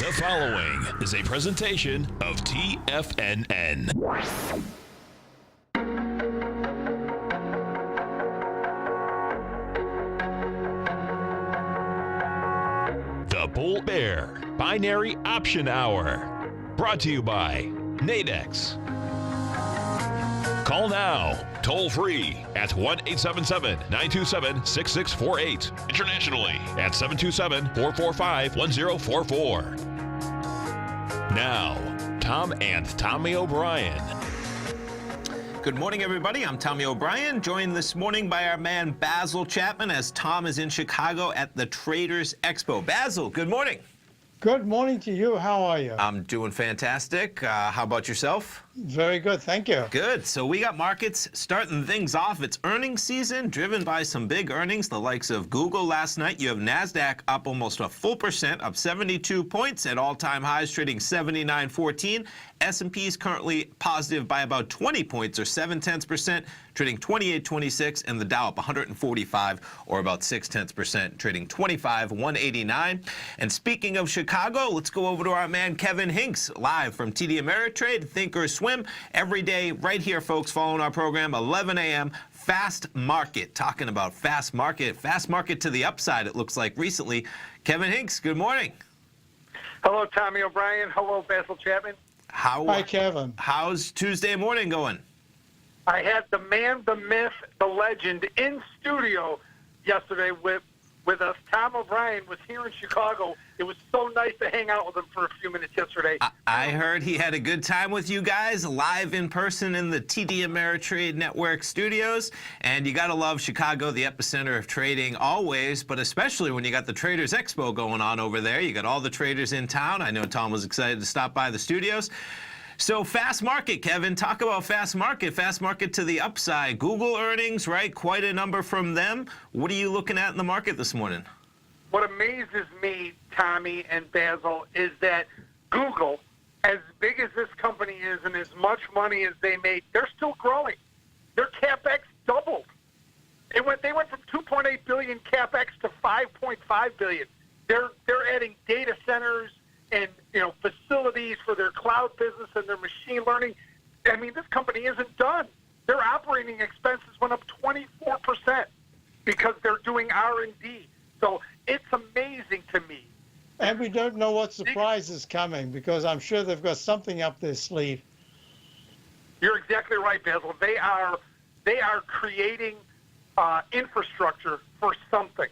The following is a presentation of TFNN. The Bull Bear Binary Option Hour. Brought to you by Nadex. Call now, toll free at 1-877-927-6648. Internationally at 727-445-1044. Now, Tom and Tommy O'Brien. Good morning, everybody. I'm Tommy O'Brien, joined this morning by our man Basil Chapman as Tom is in Chicago at the Traders Expo. Basil, good morning. Good morning to you. How are you? I'm doing fantastic. How about yourself? Very good, thank you. Good. So we got markets starting things off. It's earnings season, driven by some big earnings, the likes of Google last night. You have Nasdaq up almost a full percent, up 72 points at all-time highs, trading 79.14. S&P is currently positive by about 20 points, or 0.7%, trading 28.26, and the Dow up 145, or about 0.6%, trading 25.189. And speaking of Chicago, let's go over to our man Kevin Hinks, live from TD Ameritrade, Think or Swim, every day right here, folks, following our program, 11 a.m., Fast Market, talking about fast market to the upside, it looks like recently. Kevin Hinks, good morning. Hello, Tommy O'Brien. Hello, Basil Chapman. Hi, Kevin. How's Tuesday morning going? I had the man, the myth, the legend in studio yesterday with us. Tom O'Brien was here in Chicago. It was so nice to hang out with him for a few minutes yesterday. I heard he had a good time with you guys, live in person in the TD Ameritrade Network studios. And you got to love Chicago, the epicenter of trading always, but especially when you got the Traders Expo going on over there. You got all the traders in town. I know Tom was excited to stop by the studios. So fast market, Kevin, talk about fast market to the upside. Google earnings, right? Quite a number from them. What are you looking at in the market this morning? What amazes me, Tommy and Basil, is that Google, as big as this company is and as much money as they made, they're still growing. Their CapEx doubled. They went from 2.8 billion CapEx to 5.5 billion. They're adding data centers and facilities for their cloud business and their machine learning. I mean, this company isn't done. Their operating expenses went up 24% because they're doing R&D. So it's amazing to me. And we don't know what surprise is coming because I'm sure they've got something up their sleeve. You're exactly right, Basil. They are creating infrastructure for something.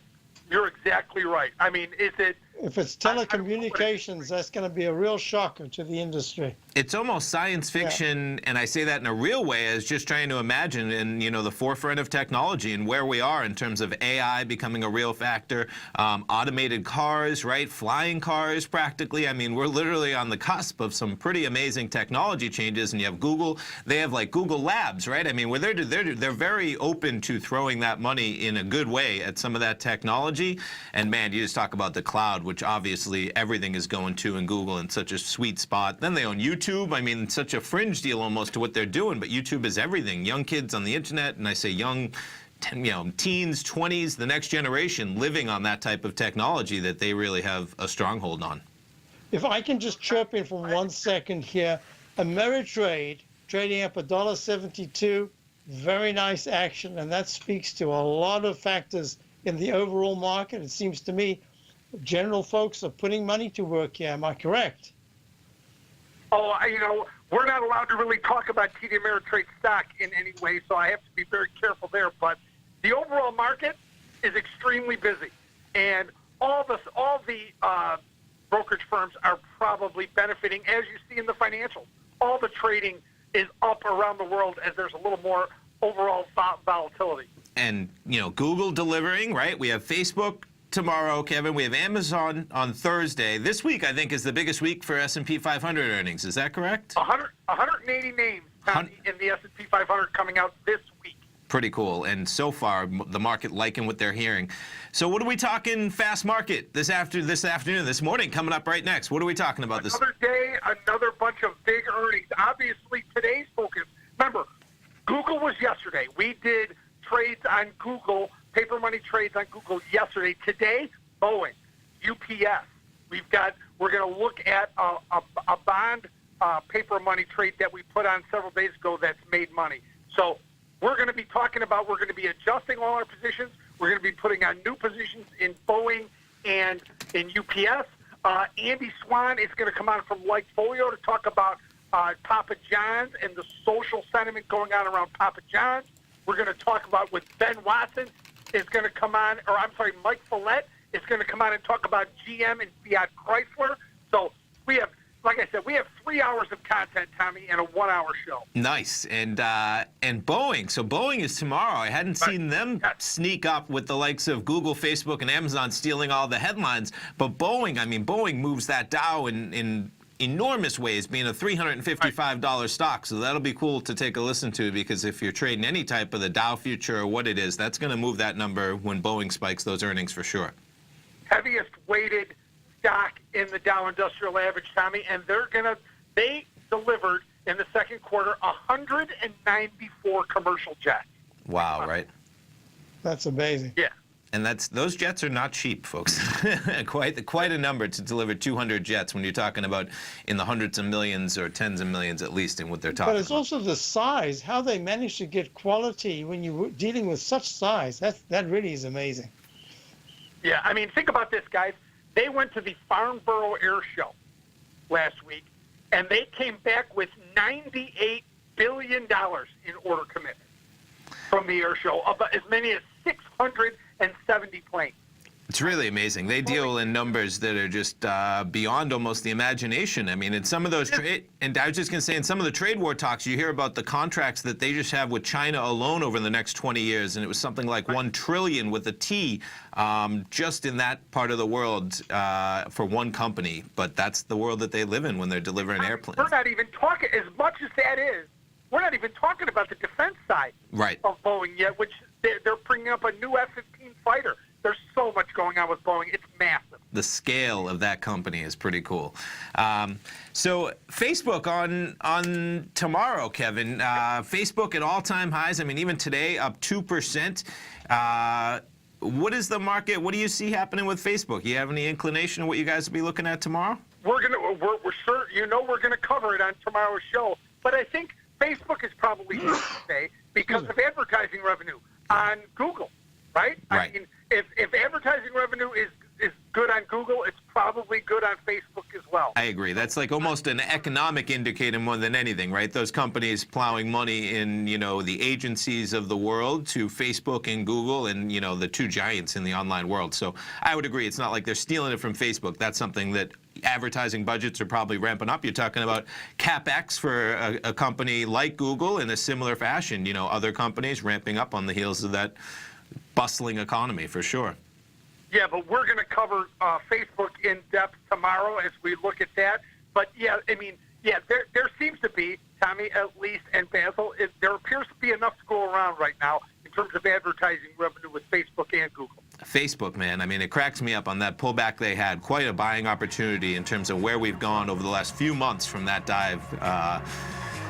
You're exactly right. I mean, if it's telecommunications, that's going to be a real shocker to the industry. It's almost science fiction, and I say that in a real way, as just trying to imagine in the forefront of technology and where we are in terms of AI becoming a real factor, automated cars, right, flying cars practically. I mean, we're literally on the cusp of some pretty amazing technology changes. And you have Google; they have like Google Labs, right? I mean, where they're very open to throwing that money in a good way at some of that technology. And man, you just talk about the cloud, which obviously everything is going to in Google in such a sweet spot. Then they own YouTube. I mean, it's such a fringe deal almost to what they're doing, but YouTube is everything. Young kids on the internet, and I say young, teens, 20s, the next generation living on that type of technology that they really have a stronghold on. If I can just chirp in for 1 second here, Ameritrade trading up $1.72, very nice action, and that speaks to a lot of factors in the overall market. It seems to me general folks are putting money to work here. Am I correct? Oh, we're not allowed to really talk about TD Ameritrade stock in any way, so I have to be very careful there. But the overall market is extremely busy, and all the brokerage firms are probably benefiting, as you see in the financials. All the trading is up around the world as there's a little more overall volatility. And Google delivering, right? We have Facebook tomorrow, Kevin. We have Amazon on Thursday. This week, I think, is the biggest week for S&P 500 earnings. Is that correct? 180 names in the S&P 500 coming out this week. Pretty cool. And so far, the market liking what they're hearing. So what are we talking fast market this afternoon, this morning, coming up right next? What are we talking about this? Another day, another bunch of big earnings. Obviously, today's focus. Remember, Google was yesterday. We did trades on Google, paper money trades on Google yesterday. Today, Boeing, UPS, We're going to look at a bond paper money trade that we put on several days ago that's made money. So we're going to be adjusting all our positions. We're going to be putting on new positions in Boeing and in UPS. Andy Swan is going to come on from Lightfolio to talk about Papa John's and the social sentiment going on around Papa John's. We're going to talk about what Ben Watson is going to come on, Mike Follett is going to come on and talk about GM and Fiat Chrysler. So we have, like I said, we have 3 hours of content, Tommy, and a 1 hour show. Nice. And Boeing. So Boeing is tomorrow. I hadn't seen them sneak up with the likes of Google, Facebook, and Amazon stealing all the headlines. But Boeing moves that Dow in enormous ways, being a $355 stock. So that'll be cool to take a listen to, because if you're trading any type of the Dow future or what it is, that's going to move that number when Boeing spikes those earnings for sure. Heaviest weighted stock in the Dow Industrial Average, Tommy, and they delivered in the second quarter 194 commercial jets. Wow, right? That's amazing. Yeah. And those jets are not cheap, folks. quite a number to deliver 200 jets when you're talking about in the hundreds of millions or tens of millions at least in what they're talking about. But it's also the size, how they manage to get quality when you're dealing with such size. That really is amazing. Yeah, I mean, think about this, guys. They went to the Farnborough Air Show last week, and they came back with $98 billion in order commitment from the air show, about as many as 670 planes. It's really amazing. They deal in numbers that are just beyond almost the imagination. I mean, in some of those and I was just going to say, in some of the trade war talks, you hear about the contracts that they just have with China alone over the next 20 years, and it was something like $1 trillion with a T, just in that part of the world for one company. But that's the world that they live in when they're delivering airplanes. We're not even talking, as much as that is, we're not even talking about the defense side of Boeing yet, which they're bringing up a new F-15 fighter. There's so much going on with Boeing. It's massive. The scale of that company is pretty cool. So Facebook on tomorrow, Kevin. Facebook at all-time highs. I mean, even today, up 2%. What is the market? What do you see happening with Facebook? You have any inclination of what you guys will be looking at tomorrow? We're sure, we're gonna cover it on tomorrow's show. But I think Facebook is probably here to stay because of advertising revenue on Google, right? I mean, if advertising revenue is good on Google, it's probably good on Facebook as well. I agree. That's like almost an economic indicator more than anything, right? Those companies plowing money in, the agencies of the world to Facebook and Google and, the two giants in the online world. So I would agree. It's not like they're stealing it from Facebook. That's something that advertising budgets are probably ramping up. You're talking about CapEx for a company like Google in a similar fashion. Other companies ramping up on the heels of that bustling economy for sure. Yeah, but we're going to cover Facebook in depth tomorrow as we look at that. But there seems to be, Tommy, at least, and Basil, there appears to be enough to go around right now in terms of advertising revenue with Facebook and Google. Facebook, man, I mean, it cracks me up on that pullback they had. Quite a buying opportunity in terms of where we've gone over the last few months from that dive.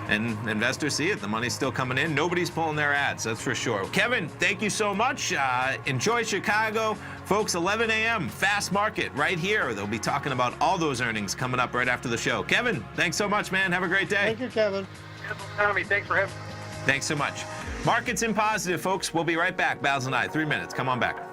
And investors see it. The money's still coming in. Nobody's pulling their ads, that's for sure. Kevin, thank you so much. Enjoy Chicago. Folks, 11 a.m., fast market right here. They'll be talking about all those earnings coming up right after the show. Kevin, thanks so much, man. Have a great day. Thank you, Kevin. Tommy, thanks for having me. Thanks so much. Markets in positive, folks. We'll be right back. Basil and I, 3 minutes. Come on back.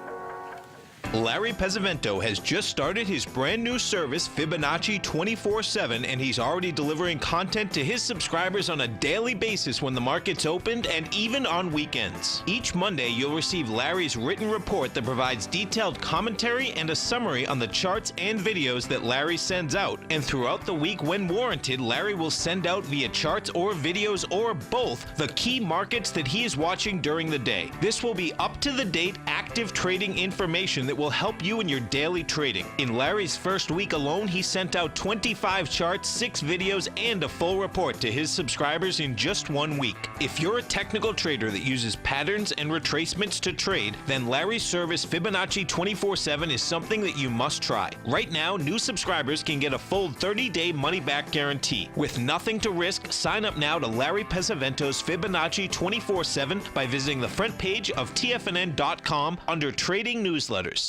Larry Pesavento has just started his brand new service, Fibonacci 24/7, and he's already delivering content to his subscribers on a daily basis when the market's opened and even on weekends. Each Monday, you'll receive Larry's written report that provides detailed commentary and a summary on the charts and videos that Larry sends out. And throughout the week, when warranted, Larry will send out via charts or videos or both the key markets that he is watching during the day. This will be up-to-the-date, active trading information that will help you in your daily trading. In Larry's first week alone, he sent out 25 charts, 6 videos, and a full report to his subscribers in just 1 week. If you're a technical trader that uses patterns and retracements to trade, then Larry's service Fibonacci 24/7 is something that you must try. Right now, new subscribers can get a full 30-day money-back guarantee. With nothing to risk, sign up now to Larry Pesavento's Fibonacci 24/7 by visiting the front page of TFNN.com under Trading Newsletters.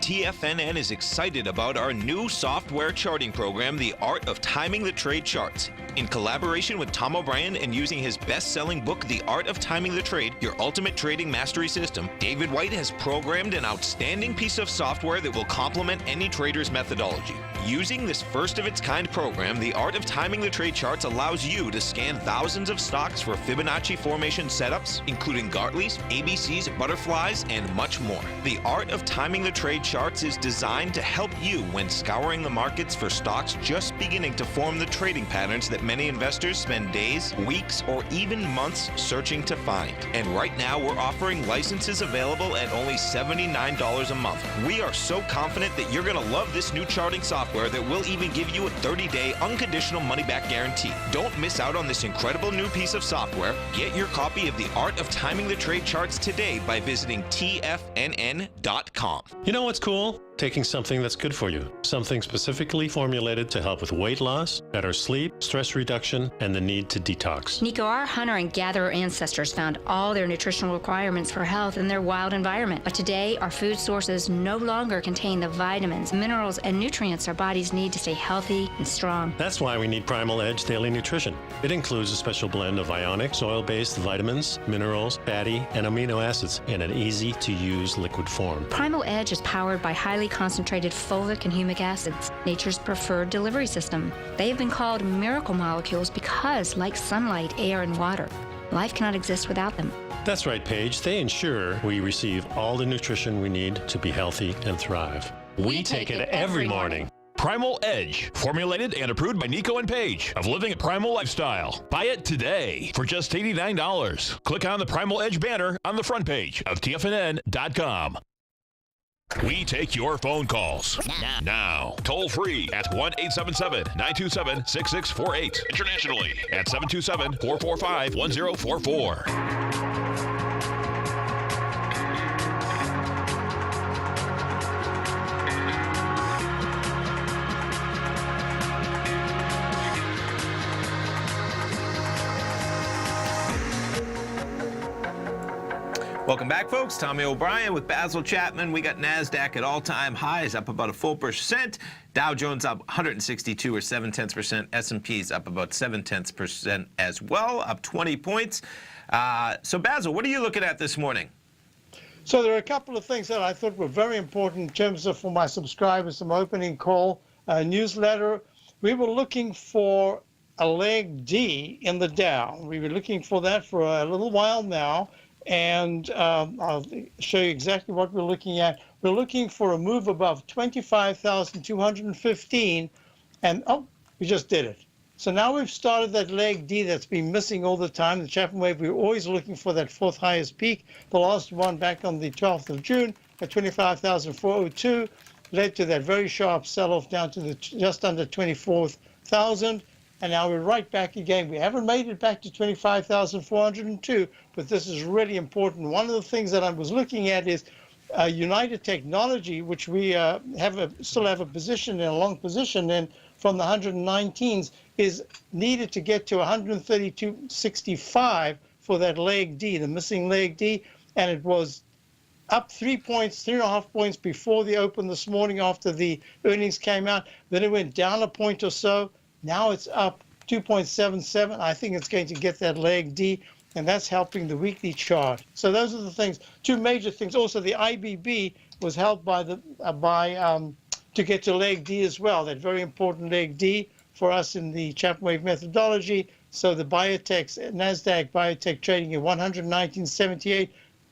TFNN is excited about our new software charting program, The Art of Timing the Trade Charts. In collaboration with Tom O'Brien and using his best-selling book, The Art of Timing the Trade, Your Ultimate Trading Mastery System, David White has programmed an outstanding piece of software that will complement any trader's methodology. Using this first-of-its-kind program, The Art of Timing the Trade Charts allows you to scan thousands of stocks for Fibonacci formation setups, including Gartley's, ABC's, butterflies, and much more. The Art of Timing the Trade Charts is designed to help you when scouring the markets for stocks just beginning to form the trading patterns that many investors spend days, weeks, or even months searching to find. And right now, we're offering licenses available at only $79 a month. We are so confident that you're going to love this new charting software that will even give you a 30-day unconditional money-back guarantee. Don't miss out on this incredible new piece of software. Get your copy of The Art of Timing the Trade Charts today by visiting TFNN.com. You know what's cool? Taking something that's good for you. Something specifically formulated to help with weight loss, better sleep, stress reduction, and the need to detox. Nico, our hunter and gatherer ancestors found all their nutritional requirements for health in their wild environment. But today, our food sources no longer contain the vitamins, minerals, and nutrients our bodies need to stay healthy and strong. That's why we need Primal Edge Daily Nutrition. It includes a special blend of ionic, soil-based vitamins, minerals, fatty, and amino acids in an easy-to-use liquid form. Primal Edge is powered by highly concentrated folic and humic acids, nature's preferred delivery system. They have been called miracle molecules because, like sunlight, air, and water, life cannot exist without them. That's right, Paige. They ensure we receive all the nutrition we need to be healthy and thrive. We take it every morning. Primal Edge, formulated and approved by Nico and Paige of Living a Primal Lifestyle. Buy it today for just $89. Click on the Primal Edge banner on the front page of TFNN.com. We take your phone calls now. Toll free at 1-877-927-6648. Internationally at 727-445-1044. Welcome back, folks. Tommy O'Brien with Basil Chapman. We got NASDAQ at all-time highs, up about a full %. Dow Jones up 162 or 0.7%. S&P's up about 0.7% as well, up 20 points. So, Basil, what are you looking at this morning? So there are a couple of things that I thought were very important in terms of, for my subscribers, some opening call newsletter. We were looking for a leg D in the Dow. We were looking for that for a little while now. And I'll show you exactly what we're looking at. We're looking for a move above 25,215, and we just did it. So now we've started that leg D that's been missing all the time, the Chapman wave. We're always looking for that fourth highest peak. The last one back on the 12th of June at 25,402 led to that very sharp sell-off down to the just under 24,000. And now we're right back again. We haven't made it back to 25,402, but this is really important. One of the things that I was looking at is United Technology, which we still have a position in, a long position in, from the 119s, is needed to get to 132.65 for that leg D, the missing leg D, and it was up 3 points, 3.5 points before the open this morning after the earnings came out. Then it went down a point or so. Now it's up 2.77. I think it's going to get that leg D, and that's helping the weekly chart. So those are the things, two major things. Also, the IBB was helped by to get to leg D as well, that very important leg D for us in the Chapman wave methodology. So the biotechs, NASDAQ biotech trading at 119.78,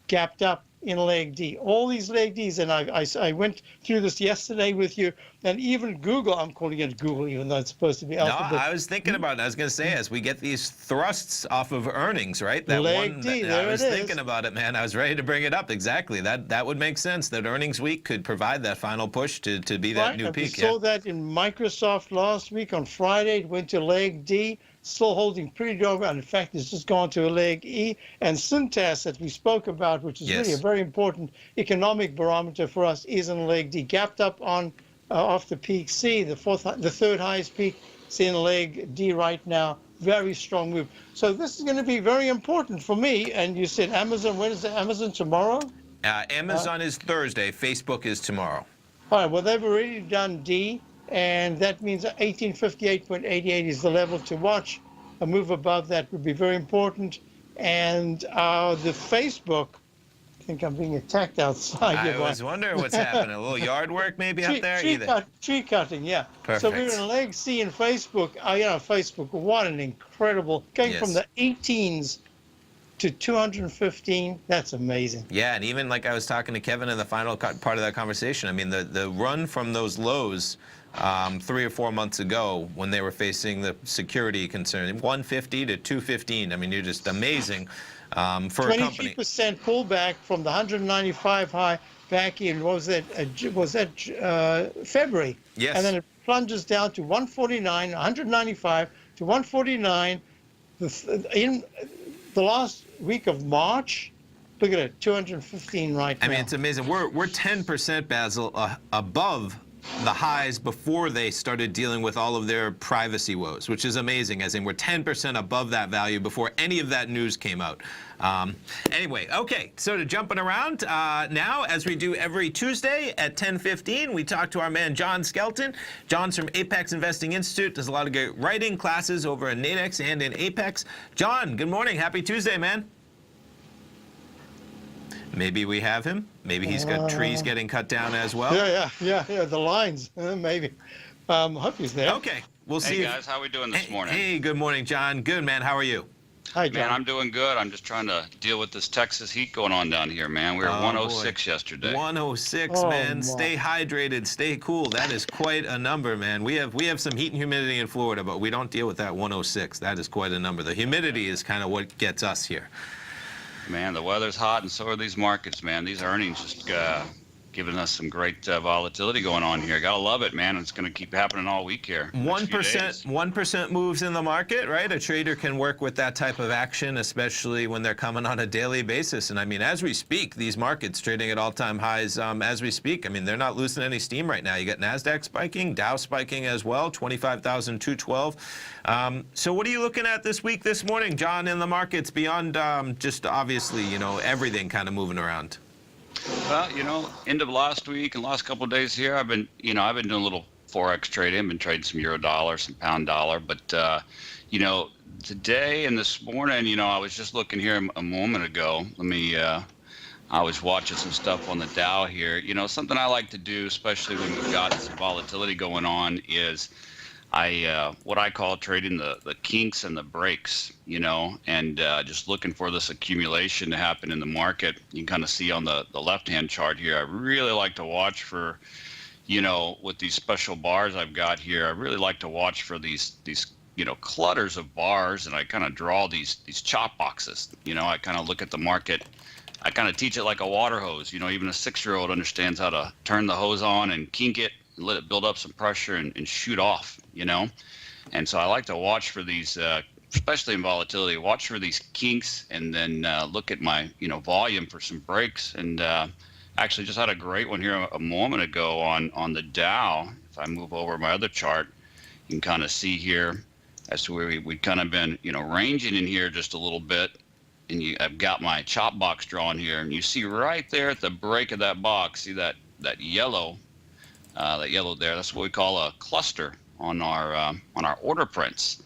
gapped up in leg D. All these leg Ds, and I went through this yesterday with you, and even Google, I'm calling it Google, even though it's supposed to be Alphabet. No, I was thinking about it. I was going to say, as we get these thrusts off of earnings, right? That leg one, D, I was it is. thinking about it, man. I was ready to bring it up. Exactly. That would make sense. That earnings week could provide that final push to be that new peak. We saw that in Microsoft last week on Friday. It went to leg D. Still holding pretty darn well. In fact, it's just gone to a leg E. And Cintas that we spoke about, which is really a very important economic barometer for us, is in leg D. Gapped up on off the peak C, the third highest peak. It's in leg D right now. Very strong move. So this is going to be very important for me. And you said Amazon. When is Amazon tomorrow? Amazon is Thursday. Facebook is tomorrow. All right, well, they've already done D, and that means 1858.88 is the level to watch. A move above that would be very important. And the Facebook, I think I'm being attacked outside. I was wondering what's happening. A little yard work maybe out there? Tree cutting, yeah. Perfect. So we're in leg C in Facebook. Facebook, what an incredible, going from the 18s to 215. That's amazing. Yeah, and even like I was talking to Kevin in the final part of that conversation, I mean, the run from those lows 3 or 4 months ago when they were facing the security concern, 150 to 215. I mean, you're just amazing for a company. 22% pullback from the 195 high back in, was that February? Yes. And then it plunges down to 149, 195 to 149 in the last week of March. Look at it, 215 right now. I mean, it's amazing. We're 10%, Basil, above the highs before they started dealing with all of their privacy woes, which is amazing, as in we're 10% above that value before any of that news came out. Anyway, okay, so to jumping around now, as we do every Tuesday at 10:15, we talk to our man John Skelton. John's from Apex Investing Institute, does a lot of great writing classes over in Nadex and in Apex. John, good morning. Happy Tuesday, man. Maybe we have him. Maybe he's got trees getting cut down as well. Yeah, the lines, maybe. Hope he's there. Okay, we'll see. Hey guys, how we doing this morning? Hey, good morning, John. Good, man. How are you? Hi, John. Man, I'm doing good. I'm just trying to deal with this Texas heat going on down here, man. We were 106 yesterday. 106, man. Stay hydrated, stay cool. That is quite a number, man. We have some heat and humidity in Florida, but we don't deal with that 106. That is quite a number. The humidity is kind of what gets us here. Man, the weather's hot, and so are these markets, man. These earnings just giving us some great volatility going on here. Gotta love it, man. It's going to keep happening all week here. 1% moves in the market, right? A trader can work with that type of action, especially when they're coming on a daily basis. And I mean, as we speak, these markets trading at all-time highs as we speak. I mean, they're not losing any steam right now. You got Nasdaq spiking, Dow spiking as well, 25,212. So what are you looking at this week, this morning, John, in the markets beyond just obviously, everything kind of moving around? Well, end of last week and last couple of days here, I've been doing a little Forex trading. I've been trading some euro dollar, some pound dollar. But, today and this morning, I was just looking here a moment ago. I was watching some stuff on the Dow here. Something I like to do, especially when we've got some volatility going on, is what I call trading the kinks and the breaks, and just looking for this accumulation to happen in the market. You can kind of see on the left-hand chart here. I really like to watch for, with these special bars I've got here, I really like to watch for these clutters of bars, and I kind of draw these chop boxes. I kind of look at the market. I kind of teach it like a water hose. Even a 6-year-old understands how to turn the hose on and kink it, let it build up some pressure and shoot off, And so I like to watch for these, especially in volatility, watch for these kinks, and then look at my, volume for some breaks. And actually just had a great one here a moment ago on the Dow. If I move over my other chart, you can kind of see here as to where we've kind of been, ranging in here just a little bit. And I've got my chop box drawn here, and you see right there at the break of that box, see that yellow. That yellow there, that's what we call a cluster on our order prints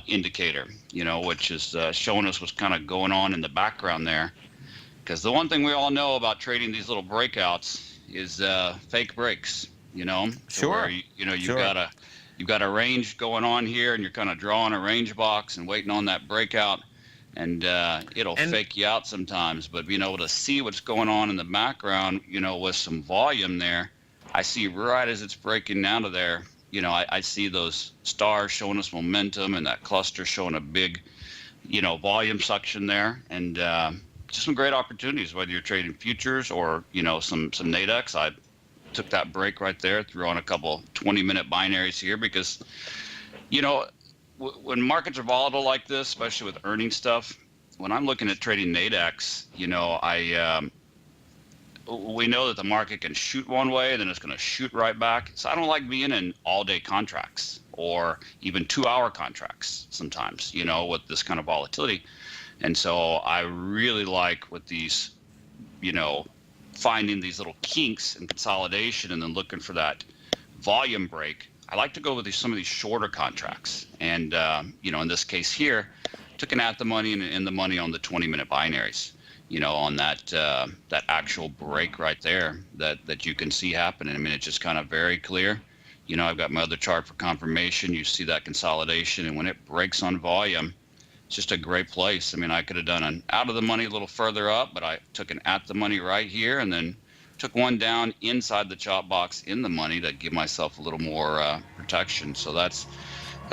indicator, which is showing us what's kind of going on in the background there. Because the one thing we all know about trading these little breakouts is fake breaks, Sure. So you've got a range going on here, and you're kind of drawing a range box and waiting on that breakout, and it'll fake you out sometimes. But being able to see what's going on in the background, with some volume there. I see right as it's breaking down to there, I see those stars showing us momentum, and that cluster showing a big, volume suction there, and just some great opportunities, whether you're trading futures or, some Nadex. I took that break right there, threw on a couple 20-minute binaries here because, when markets are volatile like this, especially with earnings stuff, when I'm looking at trading Nadex, we know that the market can shoot one way, then it's going to shoot right back. So I don't like being in all-day contracts or even 2-hour contracts sometimes, with this kind of volatility. And so I really like with these, finding these little kinks in consolidation and then looking for that volume break, I like to go with some of these shorter contracts. And, in this case here, took an at the money and in the money on the 20-minute binaries, on that actual break right there that you can see happening. I mean, it's just kind of very clear. I've got my other chart for confirmation. You see that consolidation, and when it breaks on volume, it's just a great place. I mean, I could have done an out of the money a little further up, but I took an at the money right here and then took one down inside the chop box in the money to give myself a little more protection. So that's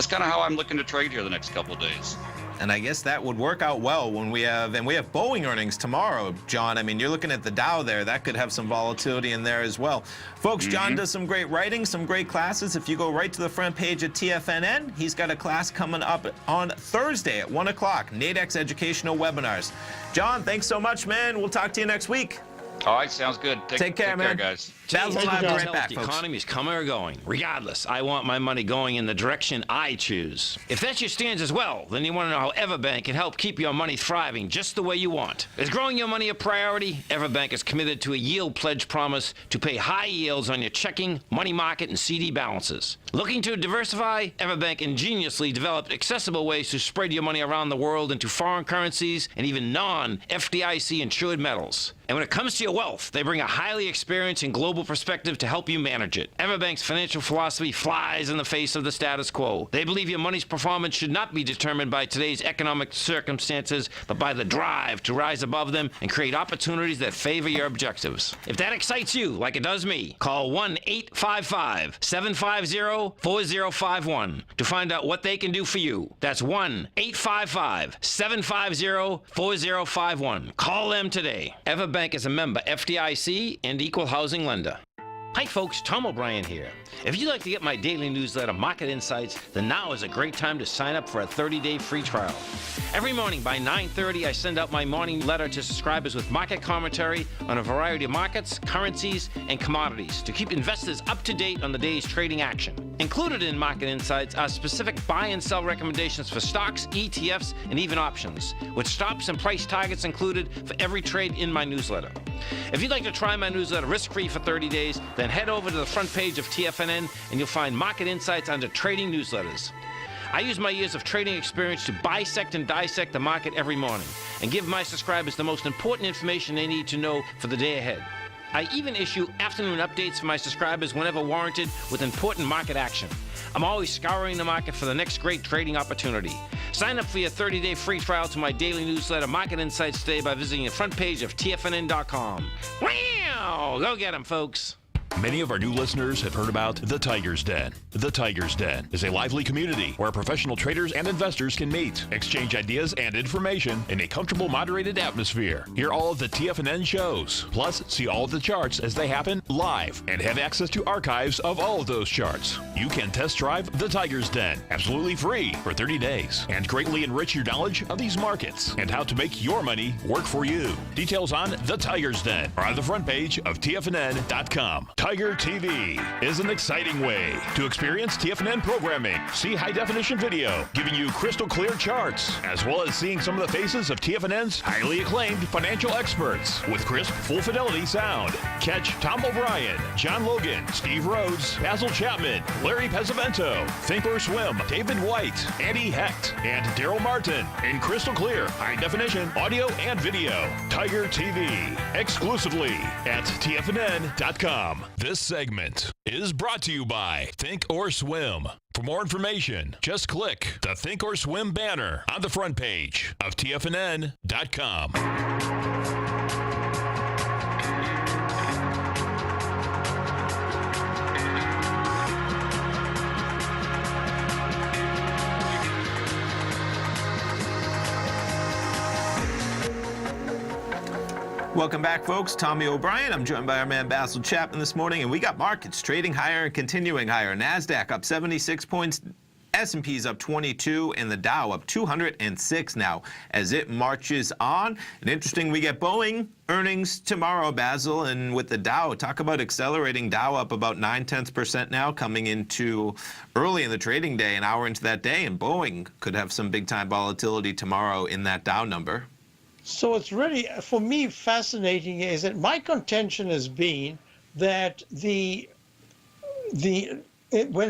kind of how I'm looking to trade here the next couple of days. And I guess that would work out well when we have Boeing earnings tomorrow, John. I mean, you're looking at the Dow there. That could have some volatility in there as well. Folks, John does some great writing, some great classes. If you go right to the front page of TFNN, he's got a class coming up on Thursday at 1 o'clock, Nadex Educational Webinars. John, thanks so much, man. We'll talk to you next week. All right, sounds good. Take care, man. Guys. Basil and I will be right back, the folks. economy is coming or going. Regardless, I want my money going in the direction I choose. If that's your stance as well, then you want to know how Everbank can help keep your money thriving just the way you want. Is growing your money a priority? Everbank is committed to a yield pledge promise to pay high yields on your checking, money market, and CD balances. Looking to diversify? Everbank ingeniously developed accessible ways to spread your money around the world into foreign currencies and even non-FDIC insured metals. And when it comes to your wealth, they bring a highly experienced and global perspective to help you manage it. Everbank's financial philosophy flies in the face of the status quo. They believe your money's performance should not be determined by today's economic circumstances, but by the drive to rise above them and create opportunities that favor your objectives. If that excites you, like it does me, call 1-855-750-4051 to find out what they can do for you. That's 1-855-750-4051. Call them today. Everbank is a member FDIC and equal housing lender. Hi folks, Tom O'Brien here. If you'd like to get my daily newsletter, Market Insights, then now is a great time to sign up for a 30-day free trial. Every morning by 9:30, I send out my morning letter to subscribers with market commentary on a variety of markets, currencies, and commodities to keep investors up to date on the day's trading action. Included in Market Insights are specific buy and sell recommendations for stocks, ETFs, and even options, with stops and price targets included for every trade in my newsletter. If you'd like to try my newsletter risk-free for 30 days, then head over to the front page of TFNN and you'll find Market Insights under Trading Newsletters. I use my years of trading experience to bisect and dissect the market every morning and give my subscribers the most important information they need to know for the day ahead. I even issue afternoon updates for my subscribers whenever warranted with important market action. I'm always scouring the market for the next great trading opportunity. Sign up for your 30-day free trial to my daily newsletter, Market Insights, today by visiting the front page of TFNN.com. Wow! Go get 'em, folks. Many of our new listeners have heard about The Tiger's Den. The Tiger's Den is a lively community where professional traders and investors can meet, exchange ideas and information in a comfortable, moderated atmosphere. Hear all of the TFNN shows, plus see all of the charts as they happen live and have access to archives of all of those charts. You can test drive The Tiger's Den absolutely free for 30 days and greatly enrich your knowledge of these markets and how to make your money work for you. Details on The Tiger's Den are on the front page of TFNN.com. Tiger TV is an exciting way to experience TFNN programming. See high-definition video, giving you crystal clear charts, as well as seeing some of the faces of TFNN's highly acclaimed financial experts with crisp, full-fidelity sound. Catch Tom O'Brien, John Logan, Steve Rhodes, Basil Chapman, Larry Pesavento, Think or Swim, David White, Andy Hecht, and Daryl Martin in crystal clear, high-definition audio and video. Tiger TV, exclusively at TFNN.com. This segment is brought to you by Think or Swim. For more information, just click the Think or Swim banner on the front page of TFNN.com. Welcome back, folks. Tommy O'Brien. I'm joined by our man Basil Chapman this morning, and we got markets trading higher and continuing higher. NASDAQ up 76 points, S&P's up 22, and the Dow up 206 now as it marches on. And interesting, we get Boeing earnings tomorrow, Basil, and with the Dow, talk about accelerating. Dow up about 0.9% now, coming into early in the trading day, an hour into that day, and Boeing could have some big-time volatility tomorrow in that Dow number. So it's really, for me, fascinating is that my contention has been that when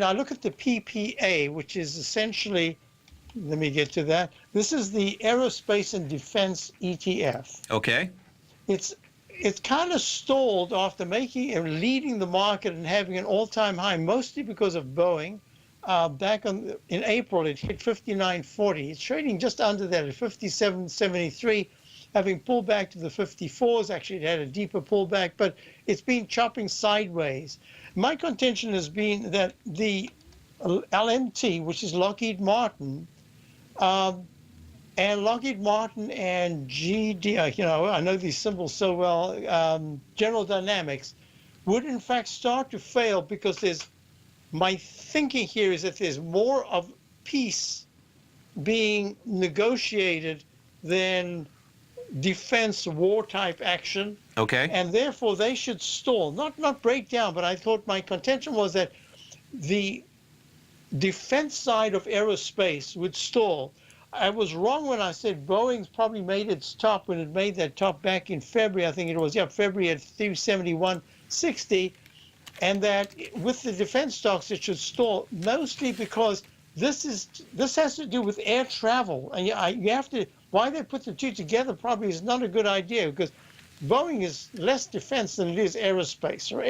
I look at the PPA, which is essentially, let me get to that. This is the Aerospace and Defense ETF. Okay. It's kind of stalled after making and leading the market and having an all-time high, mostly because of Boeing. Back in April, it hit 59.40. It's trading just under that at 57.73, having pulled back to the 54s. Actually, it had a deeper pullback, but it's been chopping sideways. My contention has been that the LMT, which is Lockheed Martin, and GD, I know these symbols so well, General Dynamics, would in fact start to fail because my thinking here is that there's more of peace being negotiated than defense war type action. Okay. And therefore they should stall, not break down, but I thought my contention was that the defense side of aerospace would stall. I was wrong when I said Boeing's probably made its top when it made that top back in February. I think it was, February at 371.60. And that with the defense stocks, it should stall, mostly because this has to do with air travel. And you have to, why they put the two together probably is not a good idea, because Boeing is less defense than it is aerospace, or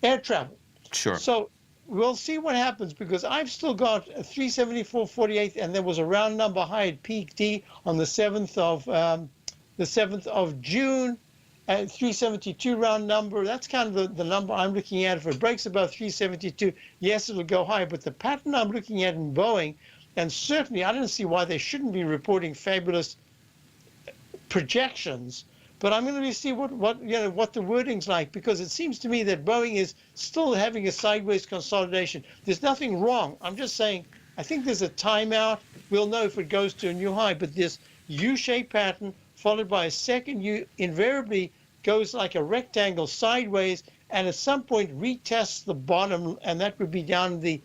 air travel. Sure. So we'll see what happens, because I've still got 374.48, and there was a round number high at peak D on the 7th of June. At 372 round number, that's kind of the number I'm looking at. If it breaks above 372, yes, it'll go high. But the pattern I'm looking at in Boeing, and certainly I don't see why they shouldn't be reporting fabulous projections. But I'm going to see what the wording's like, because it seems to me that Boeing is still having a sideways consolidation. There's nothing wrong. I'm just saying I think there's a timeout. We'll know if it goes to a new high. But this U-shaped pattern followed by a second U invariably goes like a rectangle sideways, and at some point retests the bottom, and that would be down the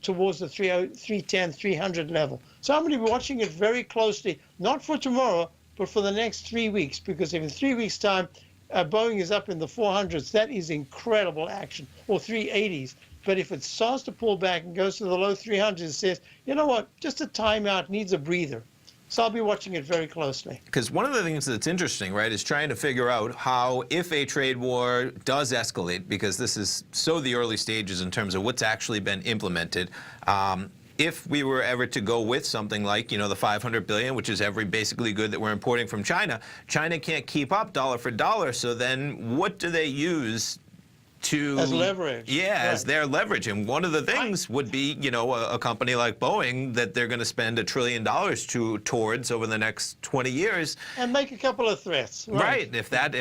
towards the 310, 300 level. So I'm going to be watching it very closely, not for tomorrow, but for the next 3 weeks, because if in 3 weeks' time Boeing is up in the 400s, that is incredible action, or 380s. But if it starts to pull back and goes to the low 300s, it says, you know what, just a timeout, needs a breather. So I'll be watching it very closely. Because one of the things that's interesting, right, is trying to figure out how, if a trade war does escalate, because this is so the early stages in terms of what's actually been implemented, if we were ever to go with something like, the 500 billion, which is every basically good that we're importing from China, China can't keep up dollar for dollar. So then what do they use as leverage? Yeah, right. As their leverage. And one of the things would be, a company like Boeing that they're going to spend $1 trillion towards over the next 20 years. And make a couple of threats. Right. If that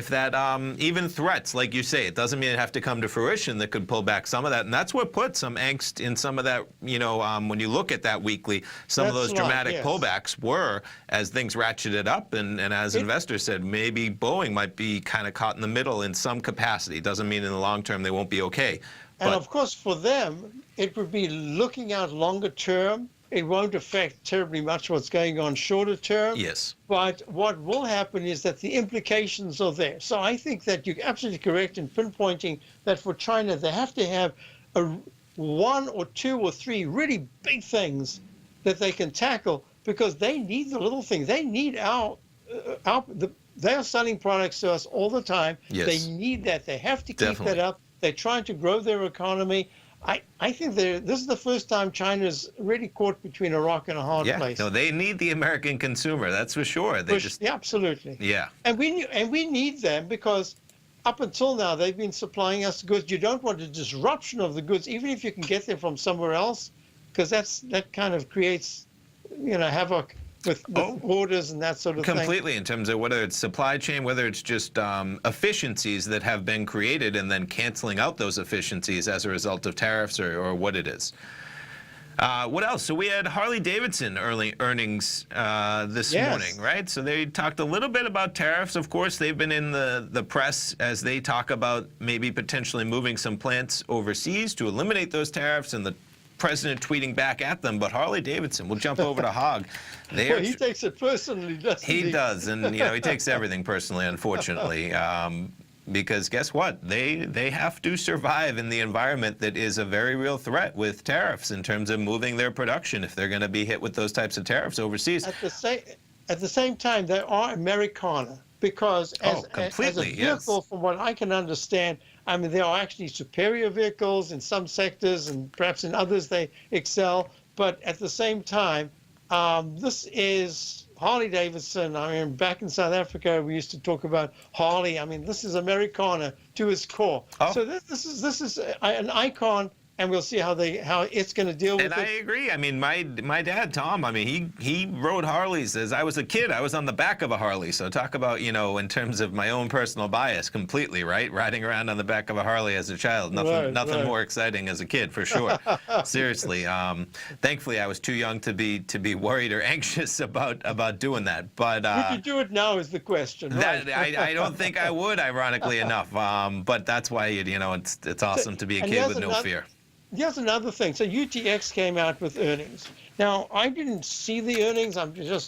even threats, like you say, it doesn't mean it have to come to fruition, that could pull back some of that. And that's what put some angst in some of that, when you look at that weekly, some of those dramatic pullbacks were as things ratcheted up. And as investors said, maybe Boeing might be kind of caught in the middle in some capacity. Doesn't mean in the long term they won't be okay. And of course, for them, it would be looking out longer term. It won't affect terribly much what's going on shorter term. Yes. But what will happen is that the implications are there. So I think that you're absolutely correct in pinpointing that for China, they have to have one or two or three really big things that they can tackle, because they need the little things. They need they're selling products to us all the time. Yes. They need that. They have to keep that up. They're trying to grow their economy. I think this is the first time China's really caught between a rock and a hard place. No, they need the American consumer. That's for sure. Absolutely. Yeah. And we need them, because up until now they've been supplying us goods. You don't want a disruption of the goods, even if you can get them from somewhere else, because that kind of creates, havoc with orders and that sort of thing. Completely, in terms of whether it's supply chain, whether it's just efficiencies that have been created and then canceling out those efficiencies as a result of tariffs or what it is. What else? So we had Harley-Davidson earnings this morning, right? So they talked a little bit about tariffs. Of course, they've been in the press as they talk about maybe potentially moving some plants overseas to eliminate those tariffs, and the president tweeting back at them, but Harley Davidson, we'll jump over to Hog. Well, he takes it personally, doesn't he? He does, and he takes everything personally, unfortunately. Because guess what? They have to survive in the environment that is a very real threat with tariffs in terms of moving their production if they're going to be hit with those types of tariffs overseas. At the same time, they are Americana because as a vehicle, yes. from what I can understand, I mean, there are actually superior vehicles in some sectors and perhaps in others they excel. But at the same time, this is Harley Davidson. I mean, back in South Africa, we used to talk about Harley. I mean, this is Americana to its core. Oh. So this is an icon, and we'll see how it's going to deal with it. And I agree. I mean, my dad, Tom, I mean, he rode Harleys. As I was a kid, I was on the back of a Harley. So talk about, in terms of my own personal bias completely, right? Riding around on the back of a Harley as a child. Nothing more exciting as a kid, for sure. Seriously. Thankfully, I was too young to be worried or anxious about doing that. But would you do it now is the question, right? I don't think I would, ironically enough. But that's why, it's awesome to be a kid with no fear. Here's another thing. So UTX came out with earnings. Now, I didn't see the earnings.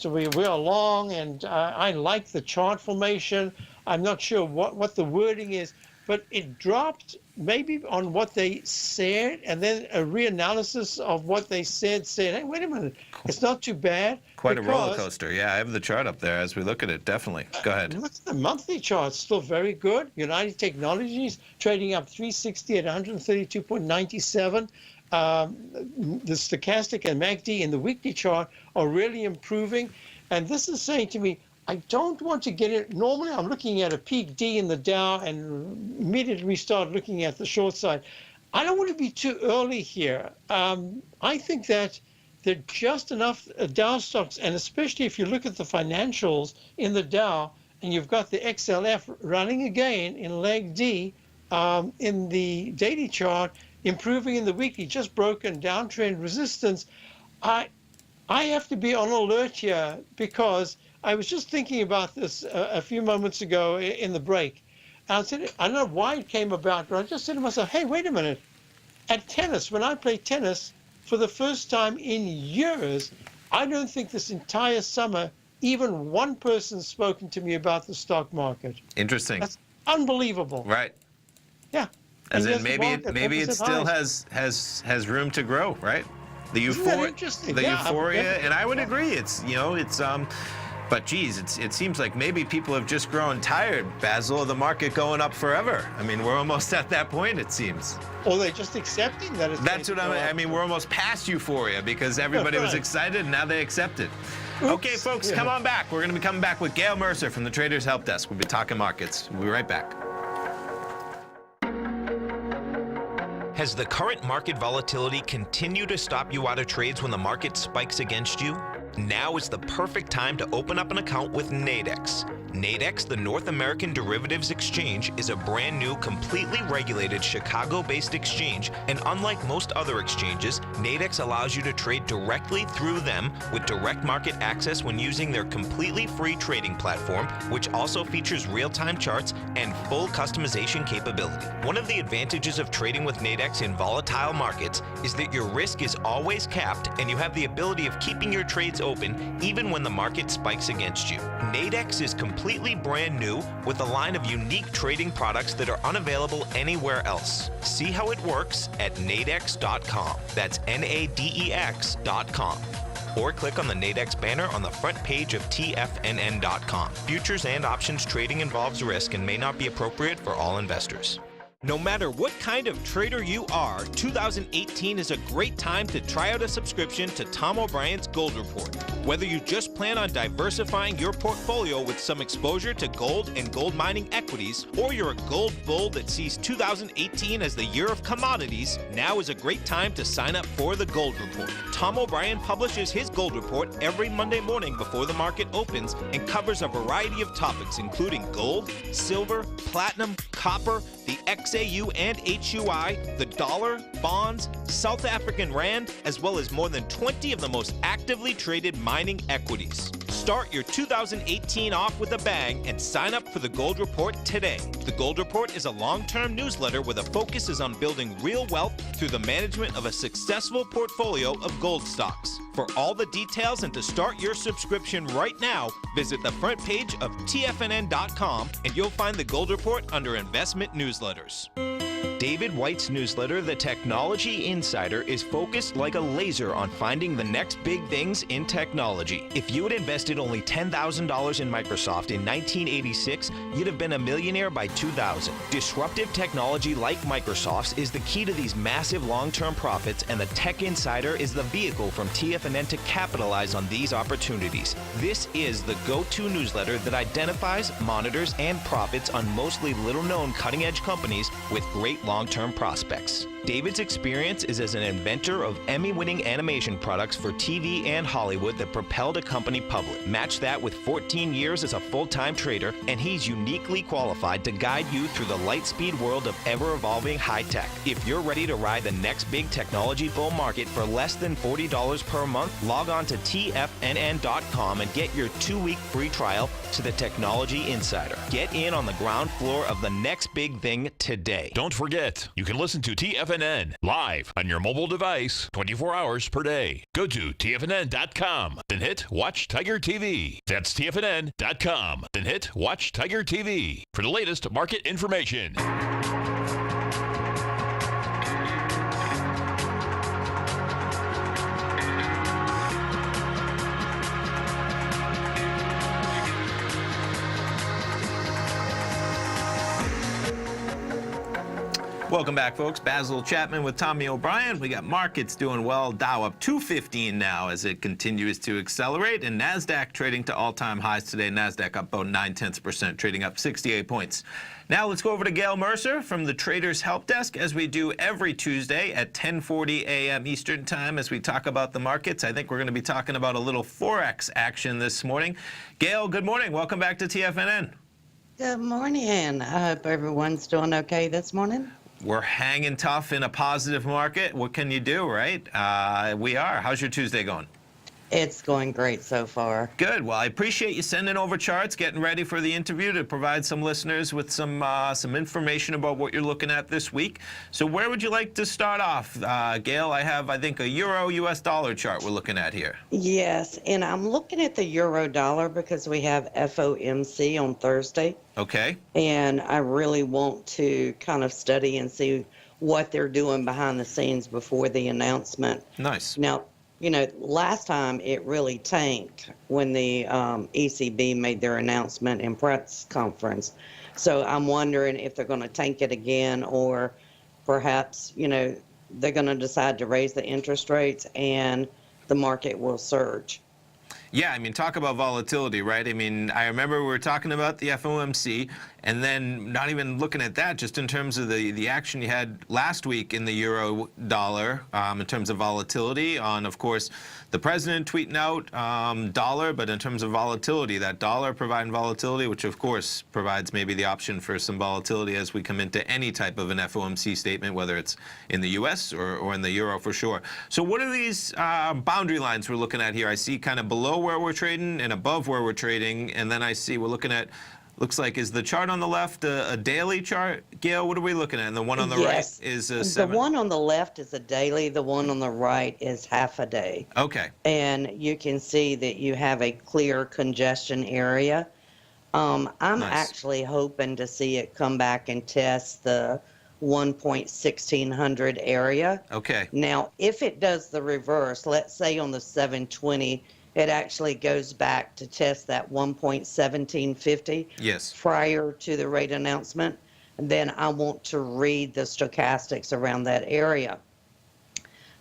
We're long, and I like the chart formation. I'm not sure what the wording is, but it dropped maybe on what they said, and then a reanalysis of what they said, hey, wait a minute, it's not too bad. Quite a roller coaster. Yeah, I have the chart up there as we look at it, definitely. Go ahead. Look at the monthly chart, still very good. United Technologies trading up 360 at 132.97. The stochastic and MACD in the weekly chart are really improving. And this is saying to me, I don't want to get it. Normally, I'm looking at a peak D in the Dow and immediately we start looking at the short side. I don't want to be too early here. I think that there are just enough Dow stocks, and especially if you look at the financials in the Dow, and you've got the XLF running again in leg D in the daily chart, improving in the weekly, just broken downtrend resistance. I have to be on alert here because I was just thinking about this a few moments ago in the break. And I said, I don't know why it came about, but I just said to myself, hey, wait a minute. At tennis, when I play tennis, for the first time in years, I don't think this entire summer, even one person's spoken to me about the stock market. Interesting. That's unbelievable. Right. Yeah. As in maybe it still has room to grow, right? The euphoria, and I would agree. It's but geez, it seems like maybe people have just grown tired, Basil, of the market going up forever. I mean, we're almost at that point, it seems. Or they're just accepting that it's. That's what I mean. We're almost past euphoria because everybody was excited and now they accept it. Oops. Okay, folks, come on back. We're going to be coming back with Gail Mercer from the Traders Help Desk. We'll be talking markets. We'll be right back. Has the current market volatility continued to stop you out of trades when the market spikes against you? Now is the perfect time to open up an account with Nadex. Nadex, the North American Derivatives Exchange, is a brand new, completely regulated Chicago-based exchange, and unlike most other exchanges, Nadex allows you to trade directly through them with direct market access when using their completely free trading platform, which also features real-time charts and full customization capability. One of the advantages of trading with Nadex in volatile markets is that your risk is always capped and you have the ability of keeping your trades open even when the market spikes against you. Nadex is completely brand new with a line of unique trading products that are unavailable anywhere else. See how it works at nadex.com. That's NADEX.com. Or click on the Nadex banner on the front page of TFNN.com. Futures and options trading involves risk and may not be appropriate for all investors. No matter what kind of trader you are, 2018 is a great time to try out a subscription to Tom O'Brien's Gold Report. Whether you just plan on diversifying your portfolio with some exposure to gold and gold mining equities, or you're a gold bull that sees 2018 as the year of commodities, now is a great time to sign up for the Gold Report. Tom O'Brien publishes his Gold Report every Monday morning before the market opens and covers a variety of topics including gold, silver, platinum, copper, the XAU and HUI, the dollar, bonds, South African rand, as well as more than 20 of the most actively traded mining equities. Start your 2018 off with a bang and sign up for the Gold Report today. The Gold Report is a long-term newsletter where the focus is on building real wealth through the management of a successful portfolio of gold stocks. For all the details and to start your subscription right now, visit the front page of TFNN.com and you'll find the Gold Report under Investment Newsletters. David White's newsletter, The Technology Insider, is focused like a laser on finding the next big things in technology. If you had invested only $10,000 in Microsoft in 1986, you'd have been a millionaire by 2000. Disruptive technology like Microsoft's is the key to these massive long-term profits, and the Tech Insider is the vehicle from TFNN to capitalize on these opportunities. This is the go-to newsletter that identifies, monitors, and profits on mostly little-known cutting-edge companies with great long-term prospects. David's experience is as an inventor of Emmy-winning animation products for TV and Hollywood that propelled a company public. Match that with 14 years as a full-time trader, and he's uniquely qualified to guide you through the light-speed world of ever-evolving high-tech. If you're ready to ride the next big technology bull market for less than $40 per month, log on to TFNN.com and get your 2-week free trial to the Technology Insider. Get in on the ground floor of the next big thing today. Don't forget, you can listen to TFNN live on your mobile device 24 hours per day. Go to TFNN.com, then hit Watch Tiger TV. That's TFNN.com, then hit Watch Tiger TV for the latest market information. Welcome back, folks. Basil Chapman with Tommy O'Brien. We got markets doing well. Dow up 215 now as it continues to accelerate, and NASDAQ trading to all-time highs today. NASDAQ up about 0.9%, trading up 68 points. Now let's go over to Gail Mercer from the Traders Help Desk, as we do every Tuesday at 10:40 a.m. Eastern Time as we talk about the markets. I think we're going to be talking about a little Forex action this morning. Gail, good morning. Welcome back to TFNN. Good morning. I hope everyone's doing okay this morning. We're hanging tough in a positive market. What can you do, right? We are. How's your Tuesday going? It's going great so far. Good. Well, I appreciate you sending over charts, getting ready for the interview to provide some listeners with some information about what you're looking at this week. So where would you like to start off, Gail? I have, I think, a Euro-US dollar chart we're looking at here. Yes, and I'm looking at the Euro dollar because we have FOMC on Thursday. Okay. And I really want to kind of study and see what they're doing behind the scenes before the announcement. Nice. Now, you know, last time it really tanked when the ECB made their announcement and press conference. So I'm wondering if they're going to tank it again, or perhaps, you know, they're going to decide to raise the interest rates and the market will surge. Yeah, I mean, talk about volatility, right? I mean, I remember we were talking about the FOMC, and then not even looking at that, just in terms of the action you had last week in the euro dollar, in terms of volatility on, of course, the president tweeting out dollar, but in terms of volatility, that dollar providing volatility, which of course provides maybe the option for some volatility as we come into any type of an FOMC statement, whether it's in the US or in the euro for sure. So what are these boundary lines we're looking at here? I see kind of below where we're trading and above where we're trading, and then I see we're looking at, looks like, is the chart on the left a daily chart? Gail, what are we looking at? And the one on the right is a 7? The one on the left is a daily. The one on the right is half a day. Okay. And you can see that you have a clear congestion area. I'm actually hoping to see it come back and test the 1.1600 area. Okay. Now, if it does the reverse, let's say on the 720, it actually goes back to test that 1.1750 Yes. prior to the rate announcement, then I want to read the stochastics around that area.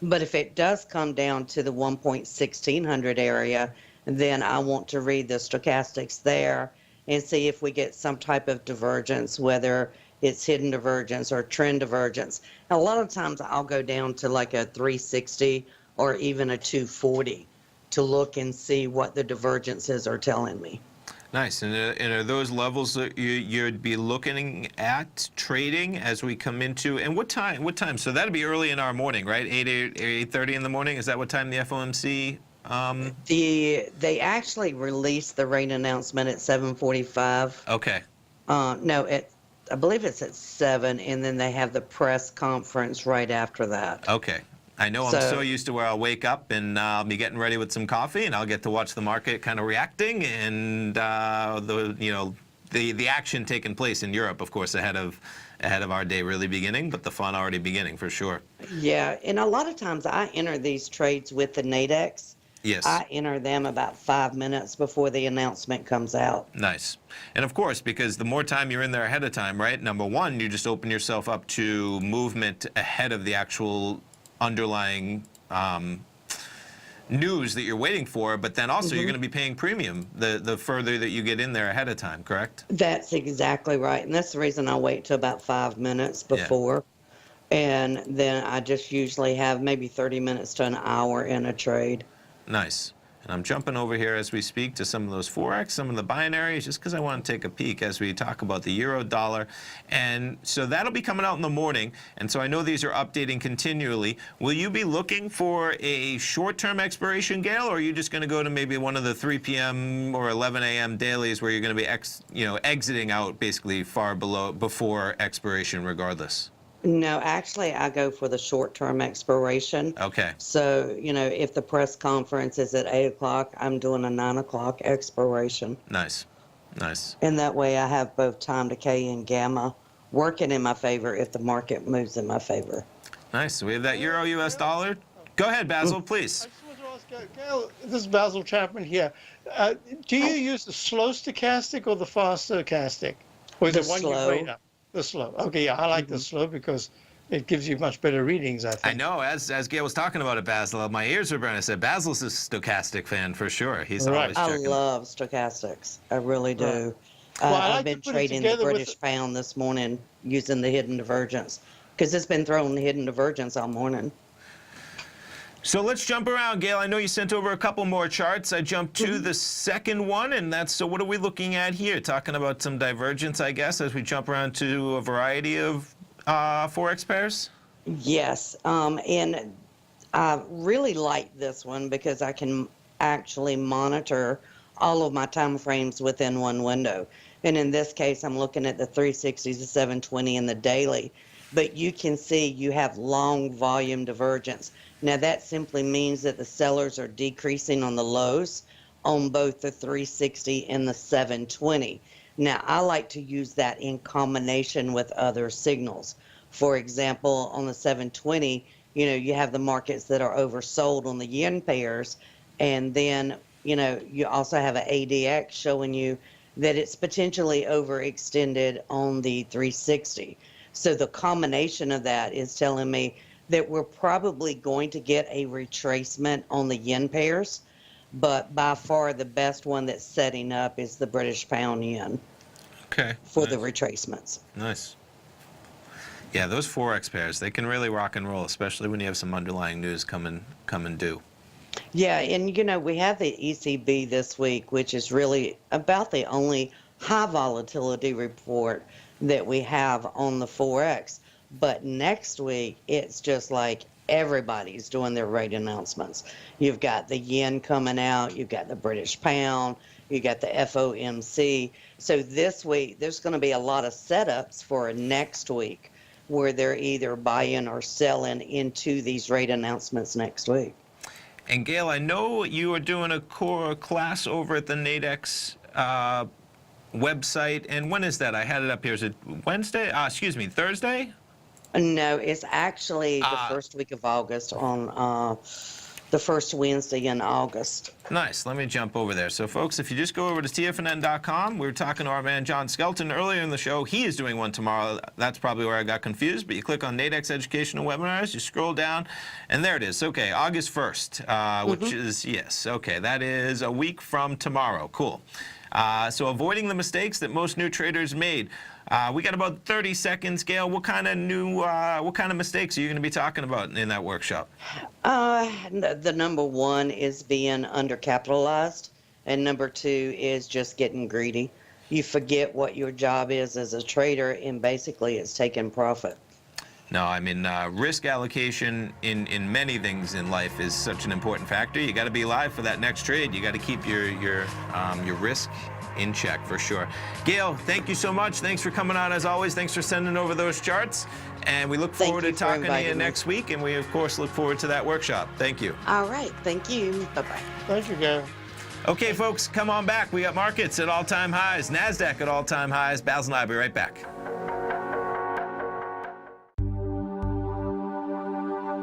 But if it does come down to the 1.1600 area, then I want to read the stochastics there and see if we get some type of divergence, whether it's hidden divergence or trend divergence. A lot of times I'll go down to like a 360 or even a 240 to look and see what the divergences are telling me. Nice. And are those levels that you'd be looking at trading as we come into, and what time? So that'd be early in our morning, right? 8:30 in the morning? Is that what time the FOMC They actually released the rate announcement at 7:45. Okay. No, I believe it's at 7, and then they have the press conference right after that. Okay. I know I'm so used to where I'll wake up and I'll be getting ready with some coffee, and I'll get to watch the market kind of reacting, and the action taking place in Europe, of course, ahead of our day really beginning, but the fun already beginning for sure. Yeah, and a lot of times I enter these trades with the Nadex. Yes. I enter them about 5 minutes before the announcement comes out. Nice. And of course, because the more time you're in there ahead of time, right? Number one, you just open yourself up to movement ahead of the actual underlying news that you're waiting for, but then also you're going to be paying premium the further that you get in there ahead of time, correct? That's exactly right. And that's the reason I wait till about 5 minutes before. Yeah. And then I just usually have maybe 30 minutes to an hour in a trade. Nice. And I'm jumping over here as we speak to some of those Forex, some of the binaries, just because I want to take a peek as we talk about the euro dollar. And so that'll be coming out in the morning. And so I know these are updating continually. Will you be looking for a short-term expiration, Gail, or are you just going to go to maybe one of the 3 p.m. or 11 a.m. dailies where you're going to be exiting out basically before expiration regardless? No, actually, I go for the short-term expiration. Okay. So, if the press conference is at 8 o'clock, I'm doing a 9 o'clock expiration. Nice. Nice. And that way I have both time decay and gamma working in my favor if the market moves in my favor. Nice. So we have that euro US dollar. Go ahead, Basil, please. I just want to ask, Gail, this is Basil Chapman here. Do you use the slow stochastic or the fast stochastic? Or is it one you wait up? The slow. Okay, yeah, I like the slow because it gives you much better readings, I think. I know. As Gail was talking about it, Basil, my ears were burning. I said, Basil's a stochastic fan for sure. He's always checking. I love stochastics. I really do. Right. Well, I've been trading the British pound this morning using the hidden divergence because it's been throwing the hidden divergence all morning. So let's jump around, Gail. I know you sent over a couple more charts. I jumped to the second one, and so what are we looking at here? Talking about some divergence, I guess, as we jump around to a variety of Forex pairs? Yes, and I really like this one because I can actually monitor all of my time frames within one window. And in this case, I'm looking at the 360 to 720 in the daily. But you can see you have long volume divergence. Now that simply means that the sellers are decreasing on the lows on both the 360 and the 720. Now I like to use that in combination with other signals. For example, on the 720, you have the markets that are oversold on the yen pairs, and then you also have an ADX showing you that it's potentially overextended on the 360. So the combination of that is telling me that we're probably going to get a retracement on the yen pairs, but by far the best one that's setting up is the British pound yen. Okay. For the retracements. Nice. Yeah, those Forex pairs, they can really rock and roll, especially when you have some underlying news come and due. Yeah, and we have the ECB this week, which is really about the only high volatility report that we have on the Forex. But next week, it's just like everybody's doing their rate announcements. You've got the yen coming out, you've got the British pound, you got the FOMC. So this week, there's going to be a lot of setups for next week where they're either buying or selling into these rate announcements next week. And Gail, I know you are doing a core class over at the Nadex website. And when is that? I had it up here. Is it Wednesday? Thursday? No, it's actually the first week of August on the first Wednesday in August. Nice. Let me jump over there. So, folks, if you just go over to TFNN.com, we were talking to our man John Skelton earlier in the show. He is doing one tomorrow. That's probably where I got confused. But you click on Nadex Educational Webinars, you scroll down, and there it is. Okay, August 1st, which is, yes, okay, that is a week from tomorrow. Cool. So avoiding the mistakes that most new traders made. We got about 30 seconds, Gail. What kind of mistakes are you going to be talking about in that workshop? The number one is being undercapitalized, and number two is just getting greedy. You forget what your job is as a trader, and basically it's taking profit. No, I mean, risk allocation in many things in life is such an important factor. You got to be live for that next trade. You got to keep your risk in check for sure. Gail, thank you so much. Thanks for coming on as always. Thanks for sending over those charts. And we look forward to talking to you next week. And we, of course, look forward to that workshop. Thank you. All right. Thank you. Bye-bye. Thank you, Gail. Okay, folks, come on back. We got markets at all-time highs, NASDAQ at all-time highs. Basil and I will be right back.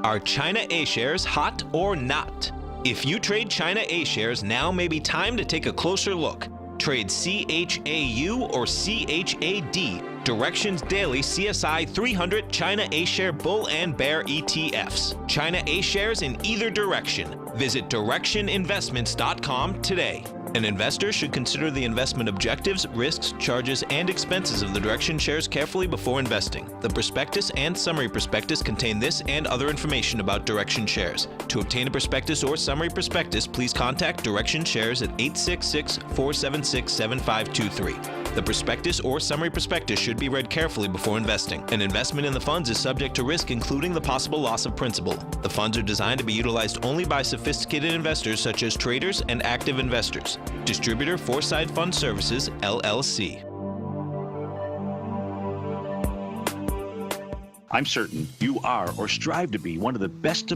Are China A-shares hot or not? If you trade China A-shares, now may be time to take a closer look. Trade CHAU or CHAD, Directions Daily CSI 300 China A-share Bull and Bear ETFs. China A-shares in either direction. Visit directioninvestments.com today. An investor should consider the investment objectives, risks, charges, and expenses of the Direction shares carefully before investing. The prospectus and summary prospectus contain this and other information about Direction shares. To obtain a prospectus or summary prospectus, please contact Direction shares at 866-476-7523. The prospectus or summary prospectus should be read carefully before investing. An investment in the funds is subject to risk, including the possible loss of principal. The funds are designed to be utilized only by sophisticated investors such as traders and active investors. Distributor Foresight Fund Services, LLC. I'm certain you are or strive to be one of the best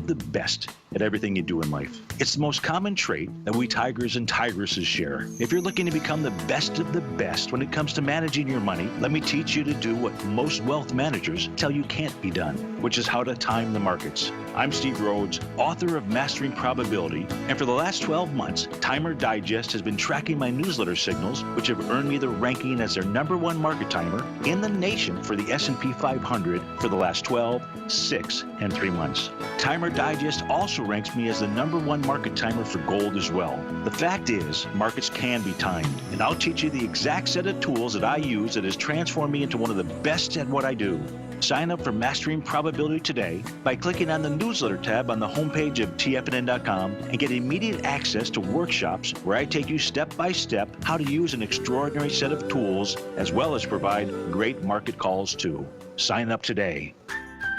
at everything you do in life. It's the most common trait that we tigers and tigresses share. If you're looking to become the best of the best when it comes to managing your money, let me teach you to do what most wealth managers tell you can't be done, which is how to time the markets. I'm Steve Rhodes, author of Mastering Probability, and for the last 12 months, Timer Digest has been tracking my newsletter signals, which have earned me the ranking as their #1 market timer in the nation for the S&P 500 for the last 12, 6, and 3 months. Timer Digest also ranks me as the #1 market timer for gold as well. The fact is, markets can be timed, and I'll teach you the exact set of tools that I use that has transformed me into one of the best at what I do. Sign up for Mastering Probability today by clicking on the newsletter tab on the homepage of TFNN.com and get immediate access to workshops where I take you step by step how to use an extraordinary set of tools as well as provide great market calls too. Sign up today.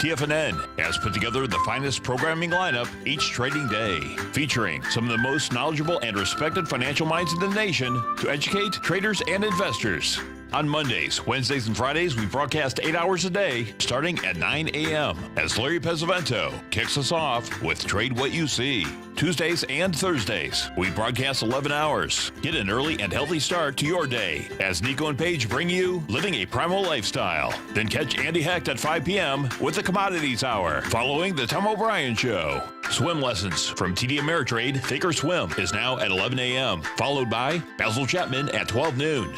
TFNN has put together the finest programming lineup each trading day, featuring some of the most knowledgeable and respected financial minds in the nation to educate traders and investors. On Mondays, Wednesdays, and Fridays, we broadcast 8 hours a day, starting at 9 a.m. as Larry Pesavento kicks us off with Trade What You See. Tuesdays and Thursdays, we broadcast 11 hours. Get an early and healthy start to your day as Nico and Paige bring you Living a Primal Lifestyle. Then catch Andy Hecht at 5 p.m. with the Commodities Hour, following the Tom O'Brien Show. Swim lessons from TD Ameritrade Thinkorswim is now at 11 a.m., followed by Basil Chapman at 12 noon.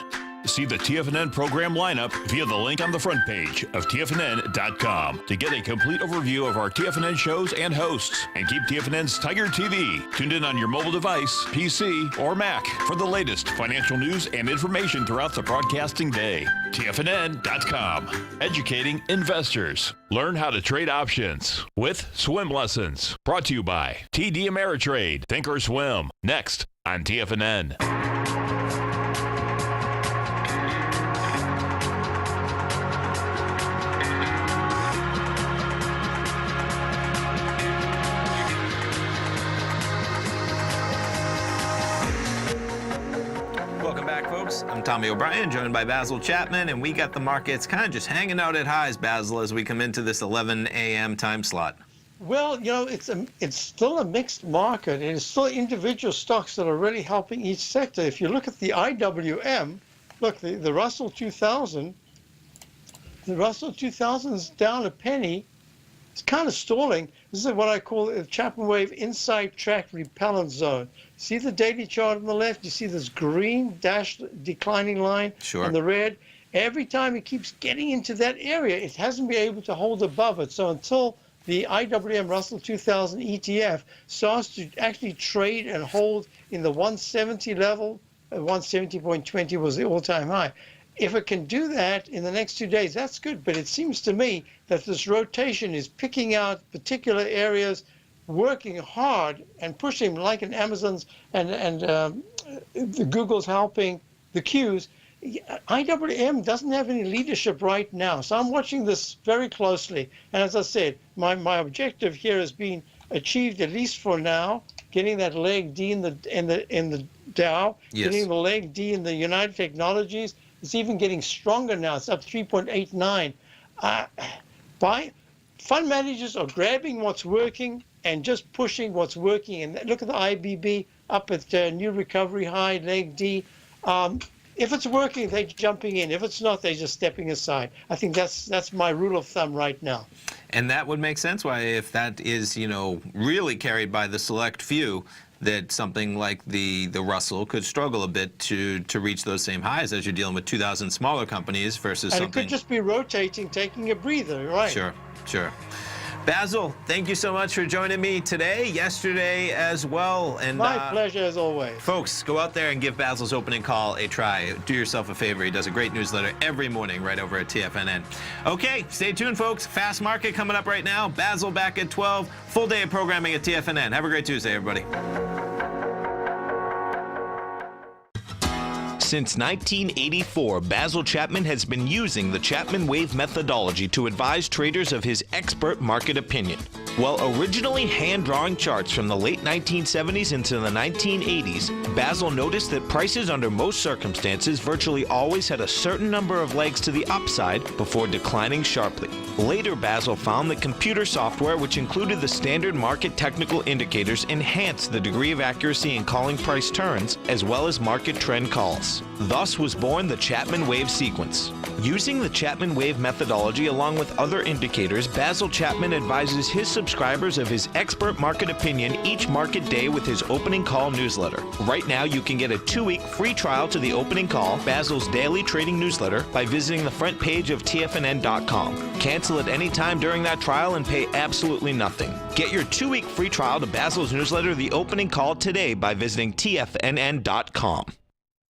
See the TFNN program lineup via the link on the front page of TFNN.com to get a complete overview of our TFNN shows and hosts. And keep TFNN's Tiger TV tuned in on your mobile device, PC, or Mac for the latest financial news and information throughout the broadcasting day. TFNN.com, educating investors. Learn how to trade options with swim lessons. Brought to you by TD Ameritrade Thinkorswim. Next on TFNN. I'm Tommy O'Brien, joined by Basil Chapman, and we got the markets kind of just hanging out at highs, Basil, as we come into this 11 a.m. time slot. Well, you know, it's still a mixed market, and it's still individual stocks that are really helping each sector. If you look at the IWM, look, the Russell 2000, is down a penny. It's kind of stalling. This is what I call a Chapman wave inside track repellent zone. See the daily chart on the left? You see this green dashed declining line on the red? Every time it keeps getting into that area, it hasn't been able to hold above it. So until the IWM Russell 2000 ETF starts to actually trade and hold in the 170 level, 170.20 was the all-time high. If it can do that in the next 2 days, that's good. But it seems to me that this rotation is picking out particular areas, working hard and pushing, like in Amazon's and the Google's helping the Qs. IWM doesn't have any leadership right now, so I'm watching this very closely. And as I said, my objective here has been achieved, at least for now, getting that leg D in the Dow, getting the leg D in the United Technologies. It's even getting stronger now. It's up 3.89. Fund managers are grabbing what's working and just pushing what's working. And look at the IBB up at new recovery high, leg D. If it's working, they're jumping in. If it's not, they're just stepping aside. I think that's my rule of thumb right now. And that would make sense why, if that is, really carried by the select few, that something like the Russell could struggle a bit to reach those same highs as you're dealing with 2,000 smaller companies versus and something. It could just be rotating, taking a breather, right? Sure. Basil, thank you so much for joining me today, yesterday as well. And my pleasure as always. Folks, go out there and give Basil's opening call a try. Do yourself a favor. He does a great newsletter every morning right over at TFNN. Okay, stay tuned, folks. Fast Market coming up right now. Basil back at 12. Full day of programming at TFNN. Have a great Tuesday, everybody. Since 1984, Basil Chapman has been using the Chapman Wave methodology to advise traders of his expert market opinion. While originally hand-drawing charts from the late 1970s into the 1980s, Basil noticed that prices under most circumstances virtually always had a certain number of legs to the upside before declining sharply. Later, Basil found that computer software, which included the standard market technical indicators, enhanced the degree of accuracy in calling price turns, as well as market trend calls. Thus was born the Chapman Wave sequence. Using the Chapman Wave methodology along with other indicators, Basil Chapman advises his subscribers of his expert market opinion each market day with his opening call newsletter. Right now, you can get a 2-week free trial to the opening call, Basil's daily trading newsletter, by visiting the front page of TFNN.com. Cancel at any time during that trial and pay absolutely nothing. Get your 2-week free trial to Basil's newsletter, The Opening Call, today by visiting TFNN.com.